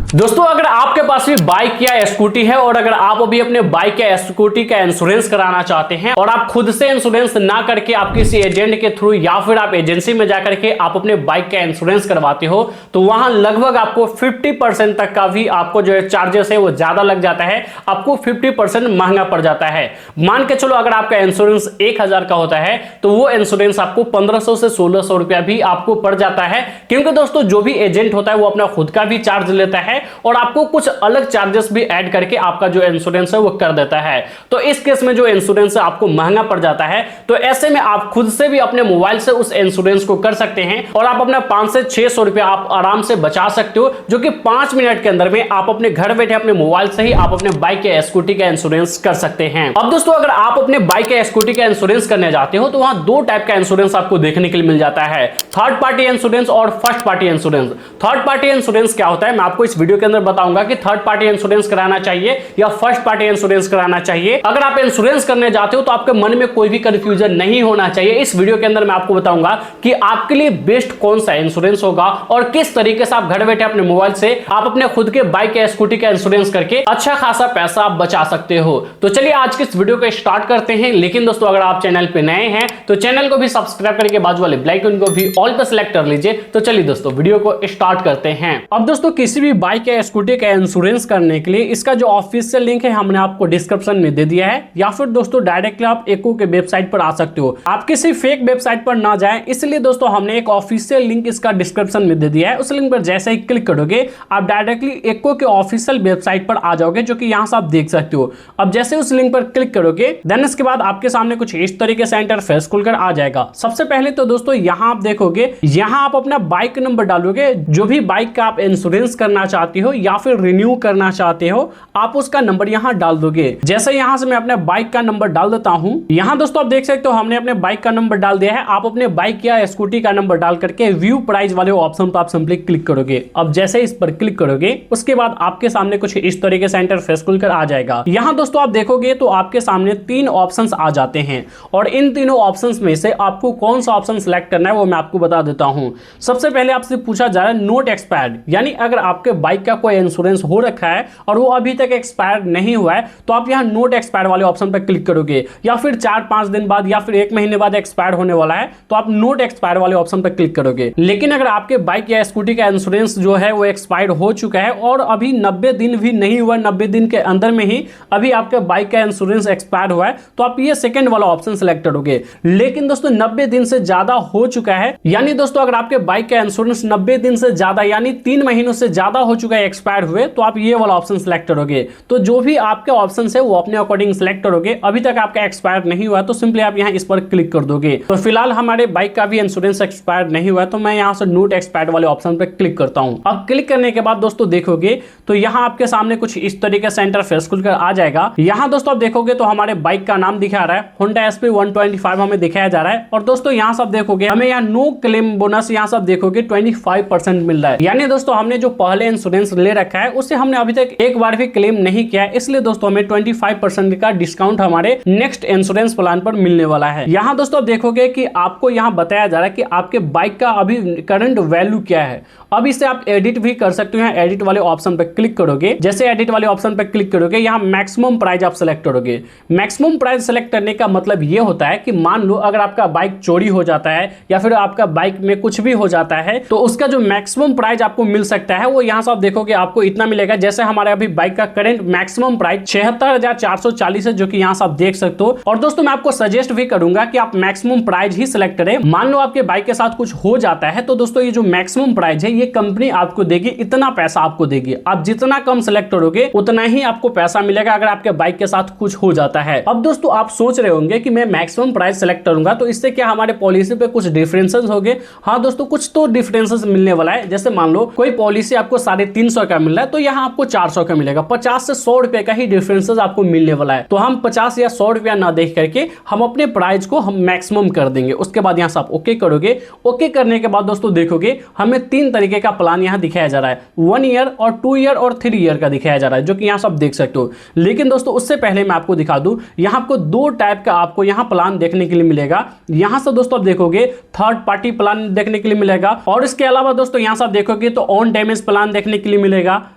दोस्तों अगर आपके पास भी बाइक या स्कूटी है और अगर आप अभी अपने बाइक या स्कूटी का इंश्योरेंस कराना चाहते हैं और आप खुद से इंश्योरेंस ना करके आप किसी एजेंट के थ्रू या फिर आप एजेंसी में जाकर के आप अपने बाइक का इंश्योरेंस करवाते हो तो वहां लगभग आपको 50% तक का भी आपको जो है चार्जेस है वो ज्यादा लग जाता है, आपको 50% महंगा पड़ जाता है। मान के चलो अगर आपका इंश्योरेंस 1000 का होता है तो वो इंश्योरेंस आपको 1500 से 1600 रुपया भी आपको पड़ जाता है, क्योंकि दोस्तों जो भी एजेंट होता है वो अपना खुद का भी चार्ज लेता है और आपको कुछ अलग चार्जेस भी ऐड करके आपका जो इंश्योरेंस है वो कर देता है। तो इस केस में जो इंश्योरेंस है आपको महंगा पड़ जाता है। तो ऐसे में आप खुद से भी अपने मोबाइल से उस इंश्योरेंस को कर सकते हैं और आप अपना 500 से 600 रुपया आप आराम से बचा सकते हो, जो कि 5 मिनट के अंदर में आप अपने घर बैठे अपने मोबाइल से ही आप अपने बाइक या स्कूटी का इंश्योरेंस कर सकते हैं। अब दोस्तों अगर आप अपने बाइक या स्कूटी का इंश्योरेंस करने जाते हो तो वहां दो टाइप का इंश्योरेंस आपको देखने के लिए मिल जाता है, थर्ड पार्टी इंश्योरेंस और first party insurance. Third party insurance क्या होता है मैं आपको इस वीडियो के अंदर बताऊंगा कि थर्ड पार्टी इंश्योरेंस कराना चाहिए या फर्स्ट पार्टी इंश्योरेंस कराना चाहिए। अगर आप इंश्योरेंस करने जाते हो तो आपके मन में कोई भी कंफ्यूजन नहीं होना चाहिए। इस वीडियो के अंदर मैं आपको बताऊंगा कि आपके लिए बेस्ट कौन सा इंश्योरेंस होगा और किस तरीके से आप घर बैठे अपने मोबाइल से आप अपने खुद के बाइक या स्कूटी का इंश्योरेंस करके अच्छा खासा पैसा आप बचा सकते हो। तो चलिए आज के इस वीडियो को स्टार्ट करते हैं। लेकिन दोस्तों अगर आप चैनल पे नए हैं तो चैनल को भी सब्सक्राइब करके बाजू वाले बेल आइकन को भी ऑल पे सेलेक्ट कर लीजिए। तो चलिए दोस्तों वीडियो को स्टार्ट करते हैं। अब दोस्तों किसी भी बाइक या स्कूटी का इंश्योरेंस करने के लिए इसका जो ऑफिशियल लिंक है हमने आपको डिस्क्रिप्शन में दे दिया है, या फिर दोस्तों डायरेक्टली आप एको के वेबसाइट पर आ सकते हो। आप किसी फेक वेबसाइट पर ना जाएं, इसलिए दोस्तों हमने एक ऑफिशियल लिंक इसका डिस्क्रिप्शन में दे दिया है। उस लिंक पर जैसे ही क्लिक करोगे आप डायरेक्टली एको के ऑफिशियल वेबसाइट पर आ जाओगे, जो कि यहां से आप देख सकते हो। अब जैसे उस लिंक पर क्लिक करोगे देन इसके बाद आपके सामने कुछ इस तरीके से इंटरफेस खुलकर आ जाएगा। सबसे पहले तो दोस्तों यहां आप देखोगे, यहां आप अपना बाइक नंबर डालोगे, जो भी बाइक का आप इंश्योरेंस करना चाहते हो या फिर रिन्यू करना चाहते हो आप उसका नंबर यहां डाल दोगे। जैसे यहां से मैं अपने बाइक का नंबर डाल देता हूं, यहां दोस्तों आप देख सकते हो हमने अपने बाइक का नंबर डाल दिया है। आप अपने बाइक या स्कूटी का नंबर डाल करके व्यू प्राइस वाले ऑप्शन पर आप सिंपली क्लिक करोगे। अब जैसे इस पर क्लिक करोगे उसके बाद आपके सामने कुछ इस तरीके से इंटरफेस खुलकर आ जाएगा। यहां दोस्तों आप देखोगे तो आपके सामने 3 ऑप्शंस आ जाते हैं और इन तीनों ऑप्शंस में से आपको कौन सा ऑप्शन सिलेक्ट करना है वो मैं आपको बता देता हूं। सबसे पहले आपसे पूछा जा रहा है नोट एक्सपायर्ड, यानी अगर आपके बाइक का कोई इंश्योरेंस हो रखा है और वो अभी तक एक्सपायर नहीं हुआ है तो आप यहां नोट एक्सपायर वाले ऑप्शन पर क्लिक करोगे, या फिर 4-5 दिन बाद या फिर 1 महीने बाद एक्सपायर होने वाला है तो आप नोट एक्सपायर वाले ऑप्शन पर क्लिक करोगे। लेकिन अगर आपके बाइक या स्कूटी का इंश्योरेंस जो है वो एक्सपायर हो चुका है और अभी 90 दिन भी नहीं हुआ, 90 दिन के अंदर में ही अभी आपके बाइक का इंश्योरेंस एक्सपायर हुआ है तो आप ये सेकंड वाला ऑप्शन सेलेक्ट करोगे। लेकिन दोस्तों 90 दिन से ज्यादा हो चुका है, यानी दोस्तों अगर आपके बाइक का इंश्योरेंस 90 दिन से ज्यादा यानी 3 महीनों से ज्यादा हो चुका है एक्सपायर हुए, तो आप ये वाला ऑप्शन सेलेक्ट करोगे। तो जो भी आपके ऑप्शन है वो अपने अकॉर्डिंग सेलेक्ट करोगे। अभी तक आपका एक्सपायर नहीं हुआ तो सिंपली आप यहां इस पर क्लिक कर दोगे। तो फिलहाल हमारे बाइक का भी इंश्योरेंस एक्सपायर नहीं हुआ तो मैं यहां से नोट एक्सपायर्ड वाले ऑप्शन पर क्लिक करता हूं। अब क्लिक करने के बाद दोस्तों देखोगे तो यहां आपके सामने कुछ इस तरीके से इंटरफेस खुलकर आ जाएगा। यहां दोस्तों आप देखोगे तो हमारे बाइक का नाम दिखा रहा है होंडा SP 125 हमें दिखाया जा रहा है। और दोस्तों यहां सब देखोगे हमें यहां नो क्लेम बोनस यहां सब देखोगे 25% मिल रहा है, यानी दोस्तों हमने जो पहले इंश्योरेंस ले रखा है उससे हमने अभी तक एक बार भी क्लेम नहीं किया, इसलिए दोस्तों हमें 25% का डिस्काउंट हमारे नेक्स्ट इंश्योरेंस प्लान पर मिलने वाला है। यहां दोस्तों आप देखोगे कि आपको यहां बताया जा रहा है कि आपके बाइक का अभी करंट वैल्यू क्या है। अब इसे आप एडिट भी कर सकते हो, एडिट वाले ऑप्शन पर क्लिक करोगे। जैसे एडिट वाले ऑप्शन पर क्लिक करोगे यहां मैक्सिमम प्राइस आप सेलेक्ट करोगे। मैक्सिमम प्राइस सेलेक्ट करने का मतलब ये होता है कि मान लो अगर आपका बाइक चोरी हो जाता है या फिर आपका बाइक में कुछ भी हो जाता है तो उसका जो मैक्सिमम प्राइस आपको मिल सकता है वो यहां से आप देखोगे आपको इतना मिलेगा। जैसे हमारे अभी बाइक का करंट मैक्सिमम प्राइस 76,440 है, जो कि यहां से आप देख सकते हो। और दोस्तों मैं आपको सजेस्ट भी करूंगा कि आप मैक्सिमम प्राइस ही सिलेक्ट करें। मान लो आपके बाइक के साथ कुछ हो जाता है तो दोस्तों ये जो मैक्सिमम प्राइस है ये कंपनी आपको देगी, इतना पैसा आपको देगी। आप जितना कम सिलेक्ट करोगे उतना ही आपको पैसा मिलेगा अगर आपके बाइक के साथ कुछ हो जाता है। अब दोस्तों आप सोच रहे होंगे कि मैं मैक्सिमम प्राइस सिलेक्ट करूंगा तो इससे क्या हमारे पॉलिसी पे कुछ डिफरेंसेस होंगे। हाँ दोस्तों कुछ तो डिफरेंसेस मिलने वाला है। जैसे मान लो कोई पॉलिसी आपको 350 का मिल रहा है तो यहाँ आपको 400 का मिलेगा, 50 से 100 रुपए का ही डिफरेंसेस आपको मिलने वाला है। तो हम 50 या 100 रुपया ना देख करके हम अपने प्राइस को हम मैक्सिमम कर देंगे। उसके बाद यहाँ से आप ओके करोगे। ओके करने के बाद दोस्तों देखोगे हमें 3 तरीके का प्लान यहाँ दिखाया जा रहा है, 1 ईयर और 2 ईयर और 3 ईयर का दिखाया जा रहा है, जो कि यहाँ सब देख सकते हो। लेकिन दोस्तों उससे पहले मैं आपको दिखा दूं, यहाँ आपको 2 टाइप का आपको यहाँ प्लान देखने के लिए मिलेगा। यहाँ से दोस्तों आप देखोगे थर्ड पार्टी प्लान देखने के लिए मिलेगा और इसके अलावा दोस्तों यहाँ से आप देखोगे तो ऑन डैमेज प्लान देखने के लिए मिलेगा।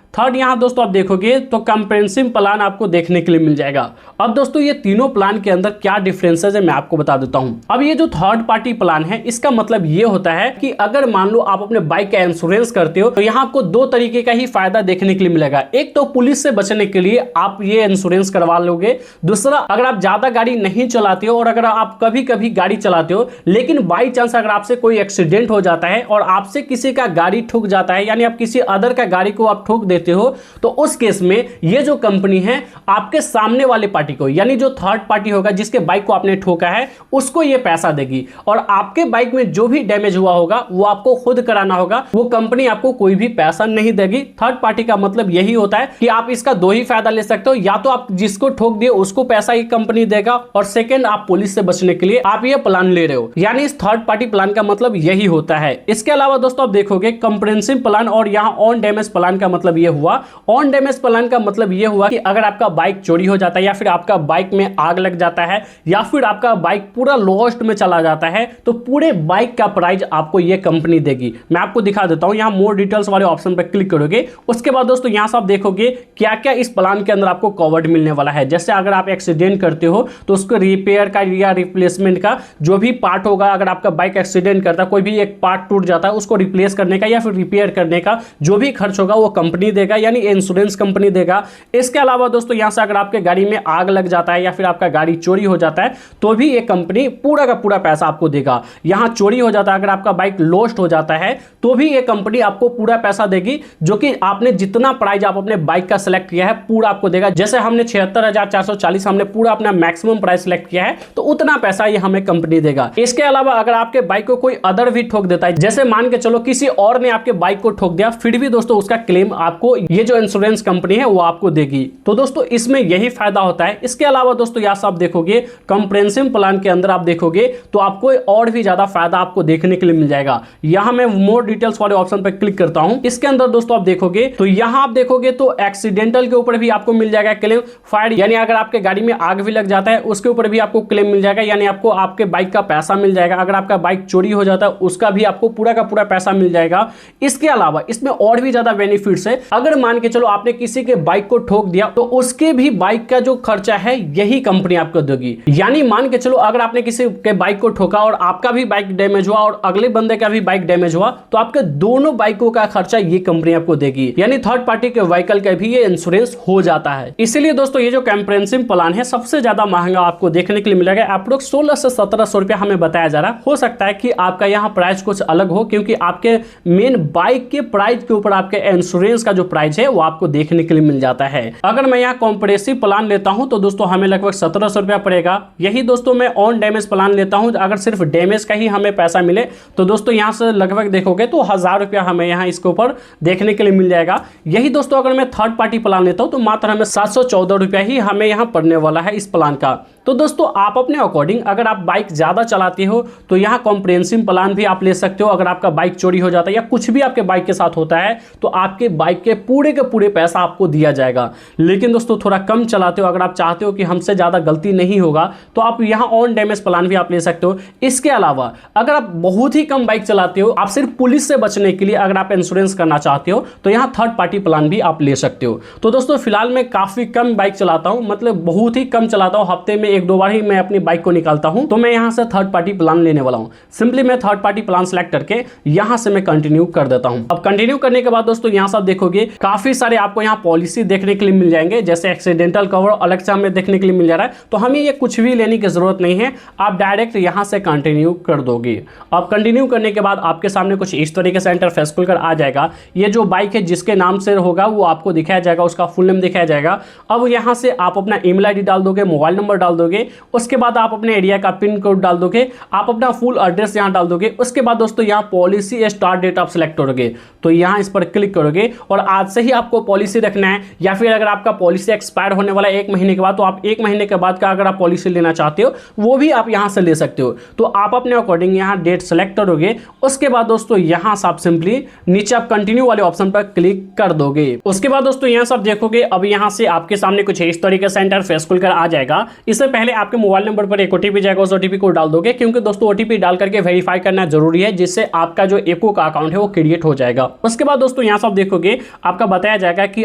थर्ड यहाँ दोस्तों आप देखोगे तो कंप्रेहेंसिव प्लान आपको देखने के लिए मिल जाएगा। अब दोस्तों ये तीनों प्लान के अंदर क्या डिफरेंसेस है मैं आपको बता देता हूं। अब ये जो थर्ड पार्टी प्लान है इसका मतलब ये होता है कि अगर मान लो आप अपने बाइक का इंश्योरेंस करते हो तो यहाँ आपको दो तरीके का ही फायदा देखने के लिए मिलेगा। एक तो पुलिस से बचने के लिए आप ये इंश्योरेंस करवा लोगे, दूसरा अगर आप ज्यादा गाड़ी नहीं चलाते हो और अगर आप कभी कभी गाड़ी चलाते हो लेकिन बाई चांस अगर आपसे कोई एक्सीडेंट हो जाता है और आपसे किसी का गाड़ी ठुक जाता है, यानी आप किसी अदर का गाड़ी को आप ठोक देते हो, तो उस केस में ये जो कंपनी है आपके सामने वाले पार्टी को, यानी जो थर्ड पार्टी होगा जिसके बाइक को आपने ठोका है, उसको ये पैसा देगी और आपके बाइक में जो भी डैमेज हुआ होगा वो आपको खुद कराना होगा, वो कंपनी आपको कोई भी पैसा नहीं देगी। थर्ड पार्टी का मतलब यही होता है कि आप इसका दो ही फायदा ले सकते हो, या तो आप जिसको ठोक दिए उसको पैसा ही कंपनी देगा और सेकंड आप पुलिस से बचने के लिए आप ये प्लान ले रहे हो, यानी इस थर्ड पार्टी प्लान का मतलब यही होता है। इसके अलावा दोस्तों आप देखोगे कंप्रेहेंसिव प्लान और यहाँ ऑन डैमेज प्लान का मतलब ये हुआ। ऑन डैमेज प्लान का मतलब ये हुआ कि अगर आपका बाइक चोरी हो जाता है या फिर आपका बाइक में आग लग जाता है या फिर आपका बाइक पूरा लॉस्ट में चला जाता है तो पूरे बाइक का प्राइस आपको ये कंपनी देगी। मैं आपको दिखा देता हूं, यहां मोर डिटेल्स वाले ऑप्शन पर क्लिक करोगे, उसके बाद दोस्तों यहां से आप देखोगे क्या क्या इस प्लान के अंदर आपको कवर्ड मिलने वाला है। जैसे अगर आप एक्सीडेंट करते हो तो उसको रिपेयर का या रिप्लेसमेंट का जो भी पार्ट होगा, अगर आपका बाइक एक्सीडेंट करता है कोई भी एक पार्ट टूट जाता है उसको रिप्लेस करने का या फिर रिपेयर करने का जो भी खर्च होगा वो कंपनी देगा, यानी इंश्योरेंस कंपनी देगा। इसके अलावा दोस्तों यहां से अगर आपके गाड़ी में आग लग जाता है या फिर आपका गाड़ी चोरी हो जाता है तो भी ये कंपनी पूरा का पूरा पैसा आपको देगा। यहां चोरी हो जाता है, अगर आपका बाइक लॉस्ट हो जाता है तो भी ये कंपनी आपको पूरा पैसा देगी, जो कि आपने जितना प्राइस आप अपने बाइक का सिलेक्ट किया है पूरा आपको देगा। जैसे हमने 76,440 हमने पूरा अपना मैक्सिमम प्राइस सिलेक्ट किया है तो उतना पैसा ये हमें कंपनी देगा। इसके अलावा अगर आपके बाइक को कोई अदर भी ठोक देता है, जैसे मान के चलो किसी और ने आपके बाइक को ठोक दिया, फिर भी दोस्तों उसका क्लेम आपको ये जो इंश्योरेंस कंपनी है वो आपको देगी। तो दोस्तों इसमें यही फायदा होता है। इसके अलावा दोस्तों यहां से आप देखोगे कंप्रेहेंसिव प्लान के अंदर आप देखोगे तो आपको और भी ज्यादा फायदा आपको देखने के लिए मिल जाएगा। यहां मैं मोर डिटेल्स वाले ऑप्शन पर क्लिक करता हूं, इसके अंदर दोस्तों आप देखोगे तो यहां आप देखोगे तो एक्सीडेंटल के ऊपर भी आपको मिल जाएगा क्लेम, फायर यानी अगर आपके गाड़ी में आग भी लग जाता है उसके ऊपर भी आपको क्लेम मिल जाएगा, यानी आपको आपके बाइक का पैसा मिल जाएगा। अगर आपका बाइक चोरी हो जाता है उसका भी आपको पूरा का पूरा पैसा मिल जाएगा। इसके अलावा इसमें और भी ज्यादा बेनिफिट्स है। अगर मान के चलो आपने किसी के बाइक को ठोक दिया तो उसके भी बाइक का जो खर्चा है यही कंपनी आपको देगी। यानी मान के चलो अगर आपने किसी के बाइक को ठोका और आपका भी बाइक डैमेज हुआ और अगले बंदे का भी बाइक डैमेज हुआ तो आपके दोनों बाइकों का खर्चा ये कंपनी आपको देगी, यानी थर्ड पार्टी के व्हीकल का भी ये इंश्योरेंस हो जाता है। इसीलिए दोस्तों ये जो कंप्रेहेंसिव प्लान है सबसे ज्यादा महंगा आपको देखने के लिए मिलेगा। अप्रोक्स 1600 से 1700 रुपया हमें बताया जा रहा है। हो सकता है कि आपका यहाँ प्राइस कुछ अलग हो, क्योंकि आपके मेन बाइक के प्राइस के ऊपर आपके इंश्योरेंस का जो प्राइस है वो आपको देखने के लिए मिल जाता है। अगर मैं यहाँ कॉम्प्रेहेंसिव प्लान लेता हूं तो दोस्तों हमें लगभग 1700 रुपया पड़ेगा। यही दोस्तों मैं ऑन डैमेज प्लान लेता हूं, अगर सिर्फ डैमेज का ही हमें पैसा मिले तो दोस्तों यहां से लगभग देखोगे तो 1000 रुपया हमें यहां इसके ऊपर देखने के लिए मिल जाएगा। यही दोस्तों अगर मैं थर्ड पार्टी प्लान लेता हूं तो मात्र हमें 714 रुपया ही हमें यहां पड़ने वाला है इस प्लान का। तो दोस्तों आप अपने अकॉर्डिंग अगर आप बाइक ज्यादा चलाते हो तो यहाँ कॉम्प्रेहेंसिव प्लान भी आप ले सकते हो। अगर आपका बाइक चोरी हो जाता है या कुछ भी आपके बाइक के साथ होता है तो आपके बाइक के पूरे पैसा आपको दिया जाएगा। लेकिन दोस्तों थोड़ा कम चलाते हो, अगर आप चाहते हो कि हमसे ज्यादा गलती नहीं होगा तो आप यहाँ ऑन डैमेज प्लान भी आप ले सकते हो। इसके अलावा अगर आप बहुत ही कम बाइक चलाते हो, आप सिर्फ पुलिस से बचने के लिए अगर आप इंश्योरेंस करना चाहते हो तो यहाँ थर्ड पार्टी प्लान भी आप ले सकते हो। तो दोस्तों फिलहाल मैं काफी कम बाइक चलाता हूँ, मतलब बहुत ही कम चलाता हूँ, हफ्ते में 1-2 बार ही मैं अपनी बाइक को निकालता हूं, तो मैं यहां से थर्ड पार्टी प्लान लेने वाला हूं। सिंपली मैं थर्ड पार्टी प्लान सेलेक्ट करके यहां से मैं कंटिन्यू कर देता हूं। अब कंटिन्यू करने के बाद दोस्तों यहां से आप देखोगे काफी सारे आपको यहां पॉलिसी देखने के लिए मिल जाएंगे, जैसे एक्सीडेंटल कवर अलग से हमें देखने के लिए मिल जा रहा है। तो हमें ये कुछ भी लेने की जरूरत नहीं है, आप डायरेक्ट यहां से कंटिन्यू कर दोगे। अब कंटिन्यू करने के बाद आपके सामने कुछ इस तरीके से इंटरफेस खुलकर आ जाएगा। ये जो बाइक है जिसके नाम से होगा वो आपको दिखाया जाएगा, उसका फुल नेम दिखाया जाएगा। अब यहां से आप अपना ईमेल आईडी डाल दोगे, मोबाइल नंबर डाल दोगे, उसके बाद आप अपने एरिया का पिन कोड डाल दोगे, आप अपना फुल एड्रेस यहां डाल दोगे। उसके बाद दोस्तों यहां पॉलिसी स्टार्ट डेट आप सिलेक्ट करोगे, तो यहां इस पर क्लिक करोगे और आज से ही आपको पॉलिसी रखना है, या फिर अगर आपका पॉलिसी एक्सपायर होने वाला है 1 महीने के बाद तो आप 1 महीने के बाद का अगर आप पॉलिसी लेना चाहते हो वो भी आप यहां से ले सकते हो। तो आप अपने अकॉर्डिंग यहां डेट सेलेक्ट करोगे। उसके बाद दोस्तों यहां से आप सिंपली नीचे आप कंटिन्यू वाले ऑप्शन पर क्लिक कर दोगे। उसके बाद दोस्तों यहां से आप देखोगे अब यहां से आपके सामने कुछ इस तरीके से इंटरफेस खुलकर आ जाएगा। इससे पहले आपके मोबाइल नंबर पर एक ओटीपी जाएगा, उस ओटीपी को डाल दोगे, क्योंकि दोस्तों ओटीपी डाल करके वेरीफाई करना जरूरी है, जिससे आपका जो एको का अकाउंट है वो क्रिएट हो जाएगा। उसके बाद दोस्तों यहां से आप देखोगे आपका बताया जाएगा कि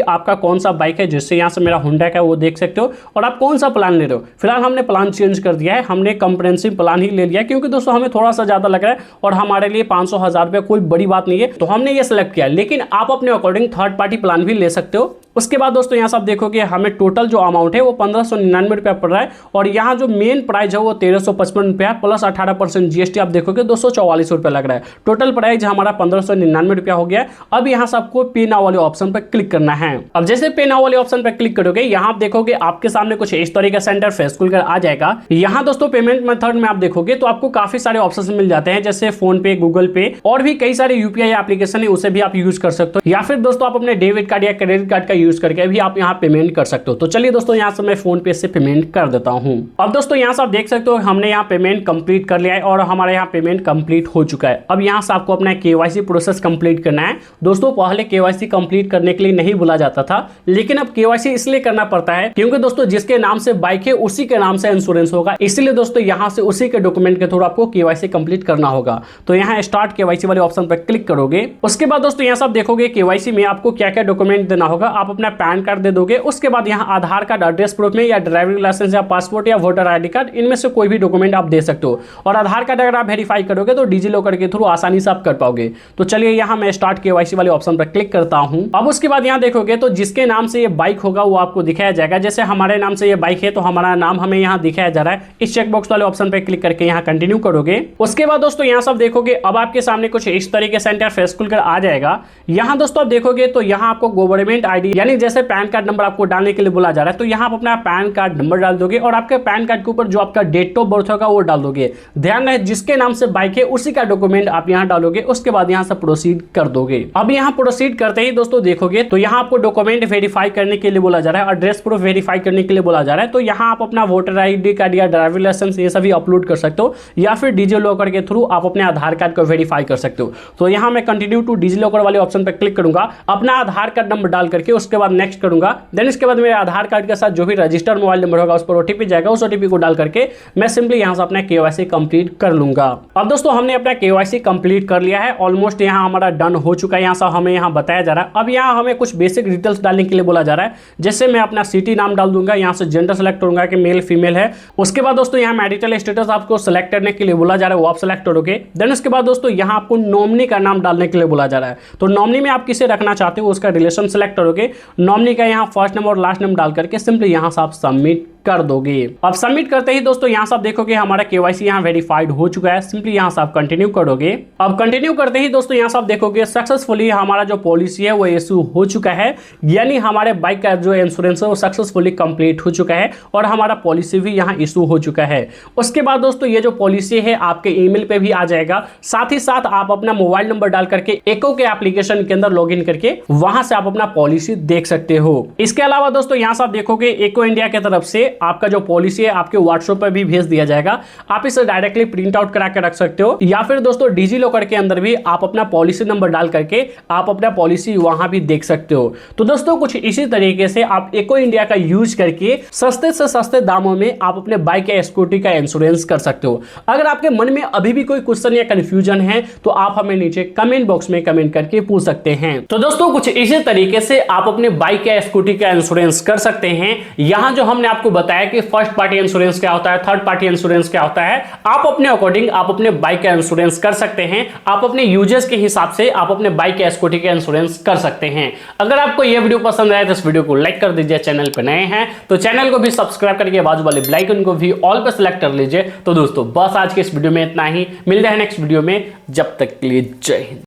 आपका कौन सा बाइक है, जिससे यहाँ से मेरा होंडा का वो देख सकते हो, और आप कौन सा प्लान ले रहे हो। फिलहाल हमने प्लान चेंज कर दिया है, हमने कंप्रेहेंसिव प्लान ही ले लिया है, क्योंकि दोस्तों हमें थोड़ा सा ज़्यादा लग रहा है और हमारे लिए 500-1000 रुपये कोई बड़ी बात नहीं है, तो हमने ये सेलेक्ट किया। लेकिन आप अपने अकॉर्डिंग थर्ड पार्टी प्लान भी ले सकते हो। उसके बाद दोस्तों यहाँ से आप देखोगे हमें टोटल जो अमाउंट है वो 1599 रुपया पड़ रहा है, और यहाँ जो मेन प्राइस है वो 1355 रुपया प्लस 18% जीएसटी आप देखोगे 244 रुपया लग रहा है। टोटल प्राइस हमारा 1599 रुपया हो गया। अब यहाँ से आपको पे नाउ वाले ऑप्शन पर क्लिक करना है। अब जैसे पे नाउ वाले ऑप्शन पर क्लिक करोगे, यहाँ आप देखोगे आपके सामने कुछ इस तरीके से इंटरफेस खुलकर आ जाएगा। यहाँ दोस्तों पेमेंट मेथड में आप देखोगे तो आपको काफी सारे ऑप्शन मिल जाते हैं, जैसे फोन पे, गूगल पे और भी कई सारे यूपीआई एप्लीकेशन है, उसे भी आप यूज कर सकते हो, या फिर दोस्तों आप अपने डेबिट कार्ड या क्रेडिट कार्ड का यूज करके भी आप यहाँ पेमेंट कर सकते हो। तो चलिए दोस्तों यहाँ से मैं फोन पे से पेमेंट कर देता हूँ। अब दोस्तों यहाँ से आप देख सकते हो हमने यहाँ पेमेंट कंप्लीट कर लिया है और हमारे यहाँ पेमेंट कंप्लीट हो चुका है। अब यहाँ से आपको अपना केवाईसी प्रोसेस कंप्लीट करना है। दोस्तों पहले केवाईसी कंप्लीट करने के लिए नहीं बोला जाता था, लेकिन अब केवाईसी इसलिए करना पड़ता है क्योंकि दोस्तों जिसके नाम से बाइक है उसी के नाम से इंश्योरेंस होगा, इसलिए दोस्तों यहाँ से उसी के डॉक्यूमेंट के थ्रू आपको केवाईसी कंप्लीट करना होगा। तो यहाँ स्टार्ट केवाईसी वाले ऑप्शन पर क्लिक करोगे। उसके बाद दोस्तों यहाँ से आप देखोगे केवाईसी में आपको क्या क्या डॉक्यूमेंट देना होगा। आप अपना पैन कार्ड दे दोगे, उसके बाद यहाँ आधार कार्ड, एड्रेस प्रूफ में, या ड्राइविंग लाइसेंस या पासपोर्ट या वोटर आईडी कार्ड, इनमें से कोई भी डॉक्यूमेंट आप दे सकते हो। और आधार कार्ड अगर आप वेरीफाई करोगे तो डिजी लॉकर के थ्रू आसानी से आप कर पाओगे। तो चलिए यहाँ मैं स्टार्ट केवाईसी वाले ऑप्शन पर क्लिक करता हूँ। अब उसके बाद यहाँ देखोगे तो जिसके नाम से ये बाइक होगा वो आपको दिखाया जाएगा। जैसे हमारे नाम से ये बाइक है तो हमारा नाम हमें यहाँ दिखाया जा रहा है। इस चेकबॉक्स वाले ऑप्शन पर क्लिक करके यहाँ कंटिन्यू करोगे। उसके बाद दोस्तों यहाँ सब देखोगे अब आपके सामने कुछ इस तरीके से इंटरफेस खुलकर आ जाएगा। यहाँ दोस्तों आप देखोगे तो यहाँ आपको गवर्नमेंट आईडी यानी जैसे पैन कार्ड नंबर आपको डालने के लिए बोला जा रहा है, तो यहाँ आप अपना पैन कार्ड नंबर डाल दोगे और आपके पैन कार्ड के ऊपर जो आपका डेट ऑफ बर्थ होगा वो डाल दोगे। ध्यान रहे जिसके नाम से बाइक है उसी का डॉक्यूमेंट आप यहाँ डालोगे। उसके बाद यहाँ से प्रोसीड कर दोगे। अब यहाँ प्रोसीड करते ही दोस्तों देखोगे तो यहाँ आपको डॉक्यूमेंट वेरीफाई करने के लिए बोला जा रहा है, एड्रेस प्रूफ वेरीफाई करने के लिए बोला जा रहा है। तो यहाँ आप अपना वोटर आईडी कार्ड या ड्राइविंग लाइसेंस ये सभी अपलोड कर सकते हो, या फिर डिजी लॉकर के थ्रू आप अपने आधार कार्ड को वेरीफाई कर सकते हो। तो यहाँ मैं कंटिन्यू टू डिजी लॉकर वाले ऑप्शन पर क्लिक करूंगा, अपना आधार कार्ड नंबर डाल करके उसके बाद नेक्स्ट करूंगा। देन इसके बाद मेरे आधार कार्ड के साथ जो भी रजिस्टर्ड मोबाइल नंबर होगा उस पर ओटीपी जाएगा। उस ओटीपी को डाल करके मैं सिंपली यहाँ से अपना केवाईसी कंप्लीट कर लूंगा। अब दोस्तों हमने अपना केवाईसी कंप्लीट कर लिया है, ऑलमोस्ट यहाँ हमारा डन हो चुका है। यहाँ से हमें यहाँ बताया जा रहा है। अब यहाँ हमें कुछ बेसिक डिटेल्स डालने के लिए बोला जा रहा है, जैसे मैं अपना सिटी नाम डाल दूंगा, यहाँ से जेंडर सेलेक्ट करूंगा कि मेल फीमेल है। उसके बाद दोस्तों यहाँ मैरिटल स्टेटस आपको सेलेक्ट करने के लिए बोला जा रहा है, वो आप सेलेक्ट करोगे। देन उसके बाद दोस्तों यहाँ आपको नॉमिनी का नाम डालने के लिए बोला जा रहा है। तो नॉमिनी में आप किसे रखना चाहते हो उसका रिलेशन सेलेक्ट करोगे। नॉमिनी का यहाँ फर्स्ट नेम और लास्ट नेम डाल करके सिंपली यहाँ से आप सबमिट कर दोगे। अब सबमिट करते ही दोस्तों यहाँ से आप देखोगे हमारा केवाईसी यहाँ वेरीफाइड हो चुका है। सिंपली यहाँ से आप कंटिन्यू करोगे। अब कंटिन्यू करते ही दोस्तों यहाँ से आप देखोगे सक्सेसफुली हमारा जो पॉलिसी है वो इशू हो चुका है, यानी हमारे बाइक का जो इंश्योरेंस है वो सक्सेसफुली कंप्लीट हो चुका है और हमारा पॉलिसी भी यहाँ इशू हो चुका है। उसके बाद दोस्तों ये जो पॉलिसी है आपके ईमेल पे भी आ जाएगा। साथ ही साथ आप अपना मोबाइल नंबर डाल करके एको के एप्लीकेशन के अंदर लॉग इन करके वहां से आप अपना पॉलिसी देख सकते हो। इसके अलावा दोस्तों यहाँ से आप देखोगे एको इंडिया की तरफ से आपका जो पॉलिसी है आपके व्हाट्सएप पर भी भेज दिया जाएगा। आप इसे डायरेक्टली प्रिंट आउट करा के रख सकते हो, या फिर दोस्तों डिजी लॉकर के अंदर भी आप अपना पॉलिसी नंबर डाल करके आप अपना पॉलिसी वहां भी देख सकते हो। तो दोस्तों कुछ इसी तरीके से आप एको इंडिया का यूज करके सस्ते से सस्ते दामों में आप अपने बाइक या स्कूटी का इंश्योरेंस कर सकते हो। अगर आपके मन में अभी भी कोई क्वेश्चन या कंफ्यूजन है तो आप हमें नीचे कमेंट बॉक्स में कमेंट करके पूछ सकते हैं। तो दोस्तों कुछ इसी तरीके से आप अपने बाइक या स्कूटी का इंश्योरेंस कर सकते हैं। यहां जो हमने आपको बताया कि फर्स्ट पार्टी इंश्योरेंस क्या होता है, थर्ड पार्टी इंश्योरेंस क्या होता है, आप अपने अकॉर्डिंग आप अपने बाइक का इंश्योरेंस कर सकते हैं। आप अपने यूजेस के हिसाब से आप अपने बाइक या स्कूटी का इंश्योरेंस कर सकते हैं। अगर आपको यह वीडियो पसंद आए तो इस वीडियो को लाइक कर दीजिए। चैनल पर नए हैं तो चैनल को भी सब्सक्राइब करके बाजू वाले बेल आइकन को भी ऑल पे सेलेक्ट कर लीजिए। तो दोस्तों बस आज के इस वीडियो में इतना ही, मिलते हैं नेक्स्ट वीडियो में। जब तक के लिए जय हिंद।